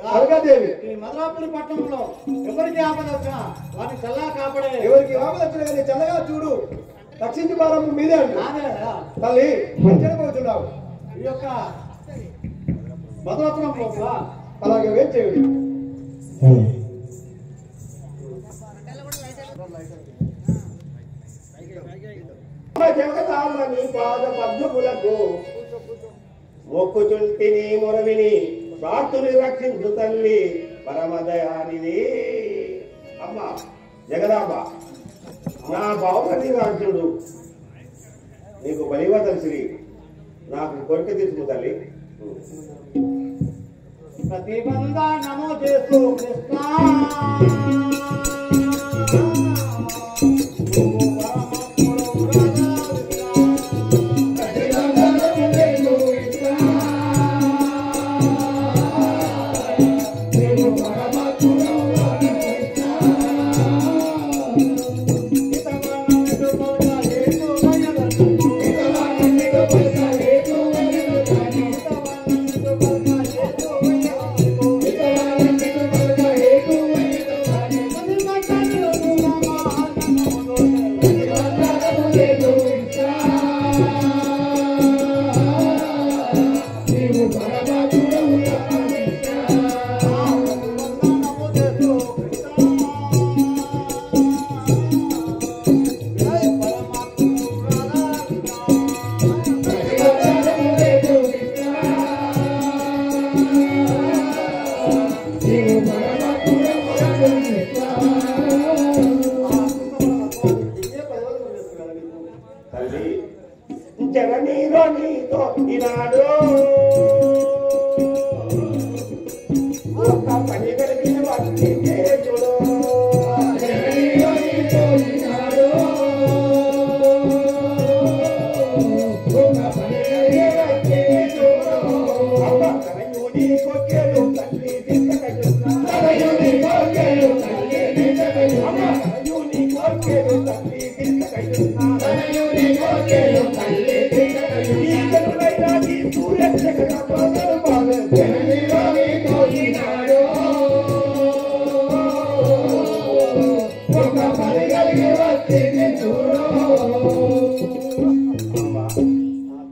కాళికాదేవి ఈ మధురాపురి పట్టణంలో ఎవరికి ఆపద వచ్చినా వారిని చల్లగా కాపాడే ఎవరికి ఆపద వచ్చినా కానీ చల్లగా చూడు రక్షించి భారం మీదే అండి తల్లి మంచిపోతున్నావు ఈ యొక్క మధురాపురం లోపల అలాగే వెయిట్ చేయండి జగతామని పాద పద్మములకు మొక్కుచుంటిని మొరవిని ప్రార్థుని రక్షించు తల్లి పరమదయానిది అమ్మ జగదాంబ నా బావపతి రాజుడు నీకు బలివదల్సి నాకు కొరిక తీసుకు తల్లి ప్రతిబంధ నమో చేస్తూ కృష్ణ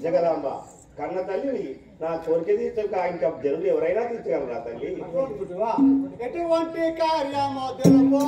జగదాంబ కన్న తల్లి నా కోరిక తీర్చక ఇంకా జనులు ఎవరైనా తీర్చగలరా తల్లి ఎటువంటి కార్యమో తెలుపో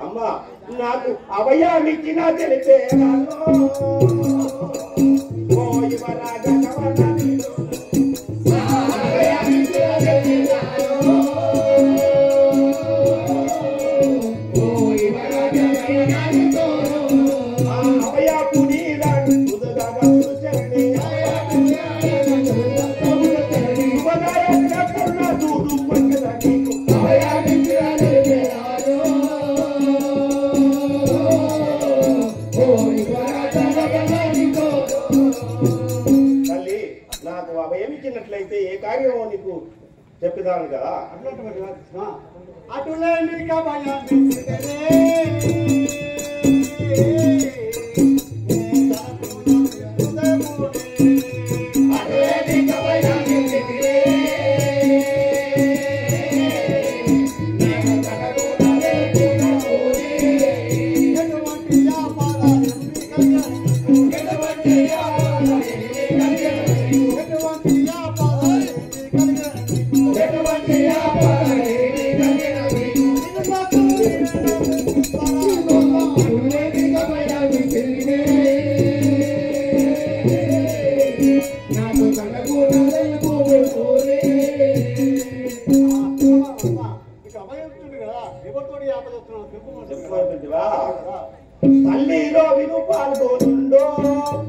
అమ్మా నాకు అభయాన్నిచ్చిన తెలిపే అభయమిచ్చినట్లయితే ఏ కార్యమో నీకు చెప్పిదాను కదా అటులే నీకు చెప్పుకుంటువా తల్లిలో విను పాల్గొనుండో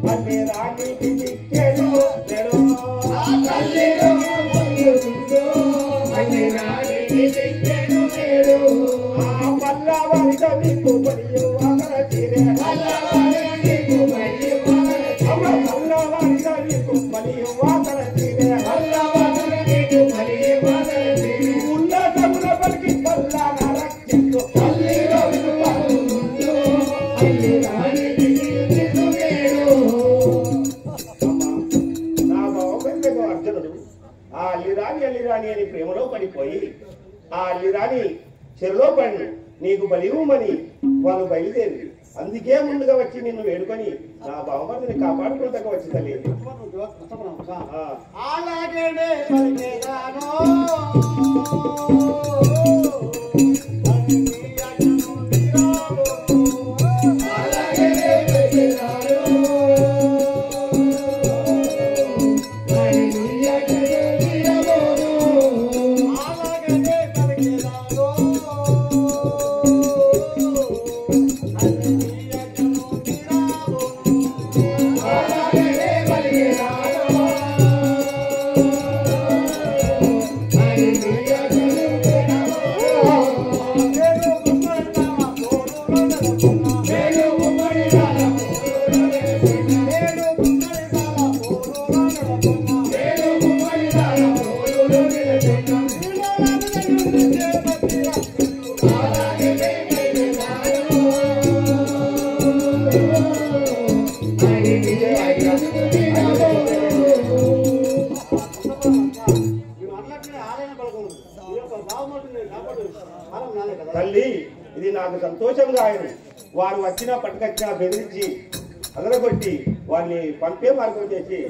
పల్లె రాణికి చిక్కెను తల్లిలో పల్లె రాణికి చిక్కెను పల్లవారి కవికు మరియు అమర తీరే పల్లవారి కవికు మరియు అమర తీరే ఉల్లాసముల పలికి పల్లాన రక్షించు తల్లిలో విను పాల్గొనుండో పల్లె రాణికి చిక్కెను నా బావపెద్దకు అర్జునుడు ఆ అల్లిరాణి అని ప్రేమలో పడిపోయి ఆ అల్లిరాణి చెరులో పడి నీకు బలివ్వమని వాళ్ళు బయలుదేరి అందుకే ముందుగా వచ్చి నిన్ను వేడుకొని నా బావమరిని కాపాడుకుంటూ వచ్చి తల్లి తల్లి ఇది నాకు సంతోషంగా ఆయన వారు వచ్చినా పట్టుకొచ్చినా బెదిరించి అదరగొట్టి వారిని పంపే మార్గం చేసి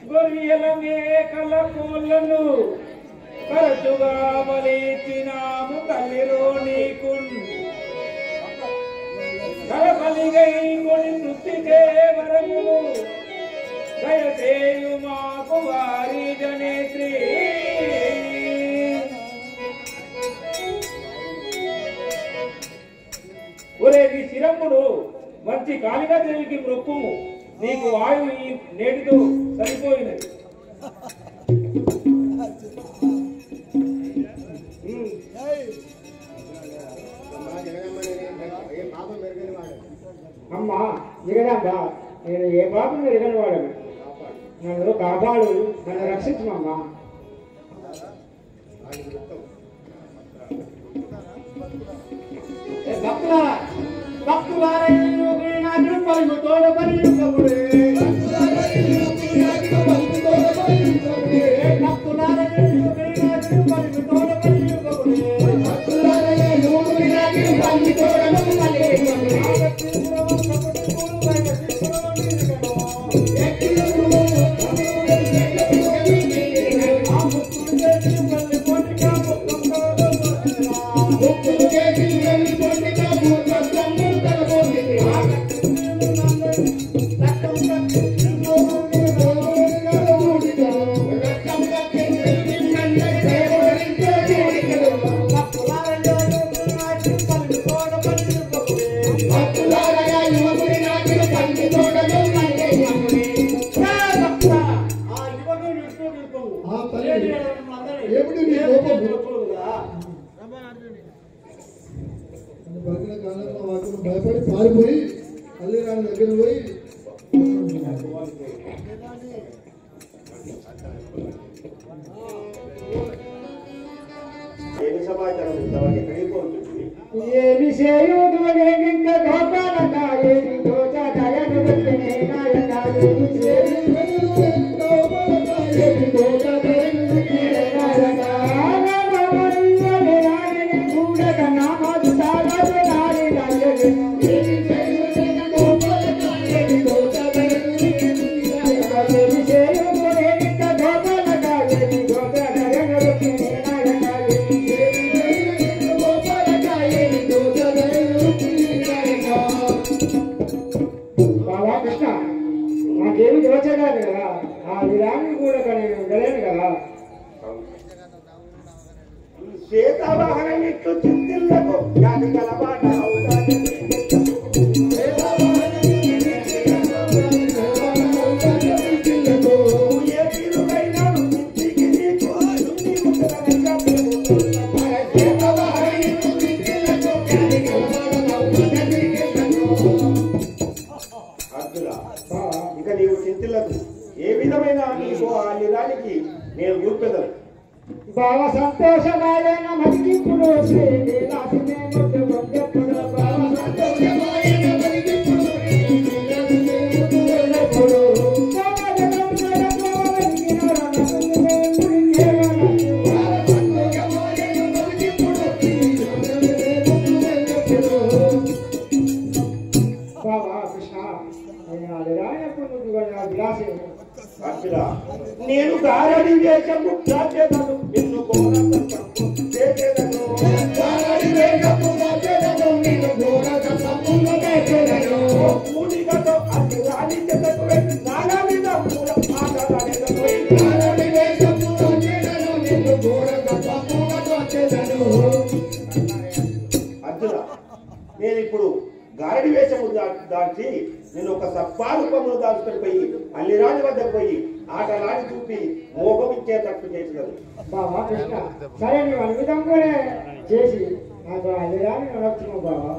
గొర్రెల మేకల కోళ్ళను తరచుగా బలిచ్చినాము తల్లిలో నీకు కలపలిగై కొని నృత్తికే వరము దయచేయు మాకు వారి జనేత్రి ఒరే నీ శిరమును మంచి కాళికా దేవికి మొక్కుము నీకు వాయువు ఈ నేటితో సరిపోయినది అమ్మా జగదాంబ నేను ఏ పాపం ఎరగని వాడను నన్ను కాపాడు నన్ను రక్షించమమ్మా భక్తులారా భక్తులారా తోడ పని బతికిన కాలంలో వాటిని భయపడి పారిపోయి అల్లి రాని దగ్గర పోయి ఏమి సమాచారం ఇద్దామని ఎక్కడికి పోతుంది? ఏమి చేయుదు ఇంకా గోపాలక ఏమి దోచదయను పెట్టినే నాయక ఏమి చేయుదు గోపాలక ఏమి దోచదయను పెట్టినే నాయక నామమయ్యని రాణిని కూడక నామదు సాగదు నారి రాయని ఏమి చేయుదు గోపాలక ఏమి దోచదయను పెట్టినే నాయక ఏమి చేయుదు ఇంకా గోపాలక ఏమి దోచదయను పెట్టినే నాయక బాబా కృష్ణ నాకేమి దోచలేదు కదా ఆ విరాన్ని కూడా నేను వెళ్ళాను కదా సీతావాహనం ఇట్లు చింతిల్లకు జాతి గలబాట అవుతాయి. ఏ తీరుకైనా ఇంటికి నీకు అరుణి ముఖంగా అర్జున, ఇక నీవు చింతిల్లకు ఏ విధమైన నీకు ఆ నిరానికి నేను గుర్పెదను. బావ సంతోషమాయన మతికిప్పుడు శ్రీ లీలాసినే ముద్దు ముద్దెప్పుడు బావ సంతోషమాయన మతికిప్పుడు శ్రీ లీలాసినే ముద్దు ముద్దెప్పుడు సమాజం జరగవలసిన రణమునే మురికేవన బావ సంతోషమాయన మతికిప్పుడు శ్రీ లీలాసినే ముద్దు ముద్దెప్పుడు బావ కృష్ణ ఆయన రాయప్పుడు నువ్వు విలాసే అర్జున, నేను గారడి వేషము దాచేదను నిన్ను ఘోరతము చేసేదను. గారడి వేషము దాచేదను నిన్ను ఘోరతము చేసేదను. మూలికతో అతి రాణి చెదకు వెళ్ళి నానా మీద మూల ఆటలాడేదను. గారడి వేషము దాచేదను నిన్ను ఘోరతము చేసేదను. అర్జున, నేను ఇప్పుడు గారడి వేషము దాచి నేను ఒక సర్పారూపమును దాచుకొని పోయి అల్లిరాని వద్దకు పోయి ఆటలాడి చూపి మోహం ఇచ్చేటట్టు చేసినారు. బాబా కృష్ణ సరే నువ్వు అనువిధంగానే చేసి నాకు అల్లిరాని నడుస్తున్నావు బాబా.